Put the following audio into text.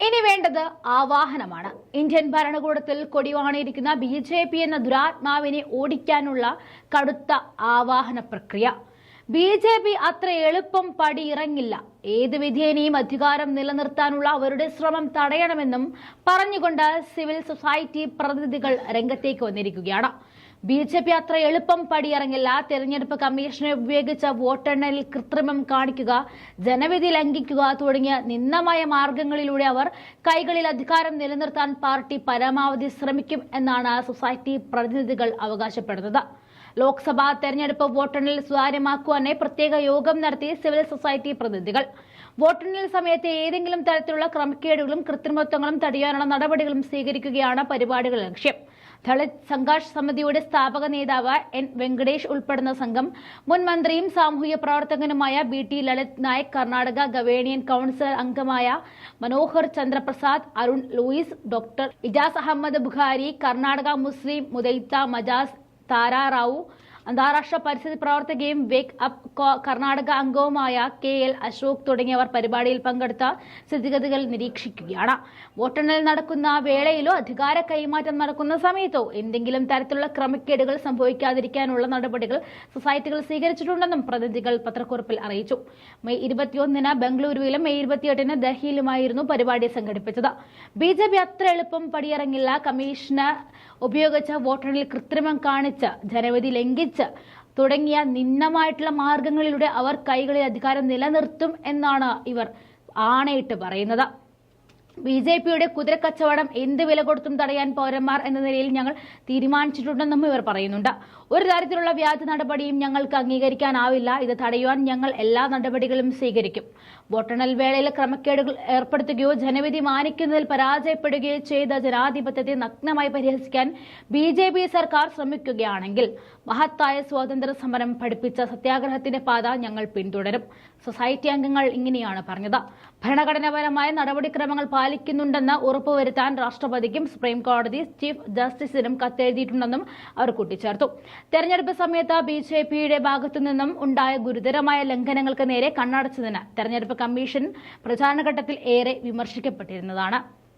ഇനി വേണ്ടത് ആവാഹനമാണ്. Indian ഭരണകൂടത്തിൽ കൊടിവാണിയിരിക്കുന്ന BJP എന്ന ദുരാത്മാവിനെ ഓടിക്കാനുള്ള കടുത്ത ആവാഹന പ്രക്രിയ. BJP അത്ര എളുപ്പം പടിയിറങ്ങില്ല. ഏത് വിധേനയും അധികാരം നിലനിർത്താനുള്ള അവരുടെ ശ്രമം തടയണമെന്നും പറഞ്ഞുകൊണ്ട് സിവിൽ സൊസൈറ്റി പ്രതിനിധികൾ രംഗത്തേക്ക് വന്നിരിക്കുകയാണ്. BJP അത്ര എളുപ്പം പടിയിറങ്ങില്ല. തെരഞ്ഞെടുപ്പ് കമ്മീഷനെ ഉപയോഗിച്ച വോട്ടെണ്ണലിൽ കൃത്രിമം കാണിക്കുക, ജനവിധി ലംഘിക്കുക തുടങ്ങിയ നിന്ദമായ മാർഗങ്ങളിലൂടെ അവർ കൈകളിൽ അധികാരം നിലനിർത്താൻ പാർട്ടി പരമാവധി ശ്രമിക്കും എന്നാണ് സൊസൈറ്റി പ്രതിനിധികൾ അവകാശപ്പെടുന്നത്. ലോക്സഭാ തെരഞ്ഞെടുപ്പ് വോട്ടെണ്ണൽ സുതാര്യമാക്കുവാനായി പ്രത്യേക യോഗം നടത്തി സിവിൽ സൊസൈറ്റി പ്രതിനിധികൾ. വോട്ടെണ്ണൽ സമയത്ത് ഏതെങ്കിലും തരത്തിലുള്ള ക്രമക്കേടുകളും കൃത്രിമത്വങ്ങളും തടയാനുള്ള നടപടികളും സ്വീകരിക്കുകയാണ് പരിപാടികളുടെ ലക്ഷ്യം. ദളിത് സംഘർഷ് സമിതിയുടെ സ്ഥാപക നേതാവ് N. വെങ്കടേഷ് ഉൾപ്പെടുന്ന സംഘം മുൻ മന്ത്രിയും സാമൂഹിക പ്രവർത്തകനുമായ BT ലളിത് നായക്, കർണാടക ഗവേണിയൻ കൌൺസിൽ അംഗമായ മനോഹർ ചന്ദ്രപ്രസാദ്, അരുൺ ലൂയിസ്, ഡോക്ടർ ഇജാസ് അഹമ്മദ് ബുഖാരി, കർണാടക മുസ്ലിം മുദൈത്ത മജാസ് താരാറാവു, അന്താരാഷ്ട്ര പരിസ്ഥിതി പ്രവർത്തകയും വേക്ക് അപ്പ് കർണാടക അംഗവുമായ KL അശോക് തുടങ്ങിയവർ പരിപാടിയിൽ പങ്കെടുത്ത സ്ഥിതിഗതികൾ നിരീക്ഷിക്കുകയാണ്. വോട്ടെണ്ണൽ നടക്കുന്ന വേളയിലോ അധികാര കൈമാറ്റം നടക്കുന്ന സമയത്തോ എന്തെങ്കിലും തരത്തിലുള്ള ക്രമക്കേടുകൾ സംഭവിക്കാതിരിക്കാനുള്ള നടപടികൾ സൊസൈറ്റികൾ സ്വീകരിച്ചിട്ടുണ്ടെന്നും പ്രതിനിധികൾ പത്രക്കുറിപ്പിൽ അറിയിച്ചു. മെയ് 21 ബംഗളൂരുവിലും മെയ് 28 ഡൽഹിയിലുമായിരുന്നു പരിപാടി സംഘടിപ്പിച്ചത്. BJP അത്ര എളുപ്പം പടിയിറങ്ങില്ല. കമ്മീഷന് ഉപയോഗിച്ച വോട്ടെണ്ണലിൽ കൃത്രിമം കാണിച്ച്, ജനവിധി ലംഘിച്ച് തുടങ്ങിയ നിന്ദമായിട്ടുള്ള മാർഗങ്ങളിലൂടെ അവർ കൈകളിൽ അധികാരം നിലനിർത്തും എന്നാണ് ഇവർ ആണയിട്ട് പറയുന്നത്. BJPയുടെ കുതിരക്കച്ചവടം എന്ത് വില കൊടുത്തും തടയാൻ പൗരന്മാർ എന്ന നിലയിൽ ഞങ്ങൾ തീരുമാനിച്ചിട്ടുണ്ടെന്നും ഇവർ പറയുന്നുണ്ട്. ഒരു തരത്തിലുള്ള വ്യാജ നടപടിയും ഞങ്ങൾക്ക് അംഗീകരിക്കാനാവില്ല. ഇത് തടയുവാൻ ഞങ്ങൾ എല്ലാ നടപടികളും സ്വീകരിക്കും. വോട്ടെണ്ണൽ വേളയിൽ ക്രമക്കേടുകൾ ഏർപ്പെടുത്തുകയോ ജനവിധി മാനിക്കുന്നതിൽ പരാജയപ്പെടുകയോ ചെയ്ത ജനാധിപത്യത്തെ നഗ്നമായി പരിഹസിക്കാൻ BJP സർക്കാർ ശ്രമിക്കുകയാണെങ്കിൽ മഹത്തായ സ്വാതന്ത്ര്യ സമരം പഠിപ്പിച്ച സത്യാഗ്രഹത്തിന്റെ പാത ഞങ്ങൾ പിന്തുടരും. സൊസൈറ്റി അംഗങ്ങൾ ഇങ്ങനെയാണ് പറഞ്ഞത്. ഭരണഘടനാപരമായ നടപടിക്രമങ്ങൾ പാലിക്കുന്നുണ്ടെന്ന് ഉറപ്പുവരുത്താൻ രാഷ്ട്രപതിക്കും സുപ്രീം കോടതി ചീഫ് ജസ്റ്റിസിനും കത്തെഴുതിയിട്ടുണ്ടെന്നും അവർ കൂട്ടിച്ചേർത്തു. തെരഞ്ഞെടുപ്പ് സമയത്ത് BJPയുടെ ഭാഗത്തുനിന്നും ഉണ്ടായ ഗുരുതരമായ ലംഘനങ്ങൾക്ക് നേരെ കണ്ണടച്ചതിന് തെരഞ്ഞെടുപ്പ് കമ്മീഷൻ പ്രചാരണഘട്ടത്തിൽ ഏറെ വിമർശിക്കപ്പെട്ടിരുന്നതാണ്.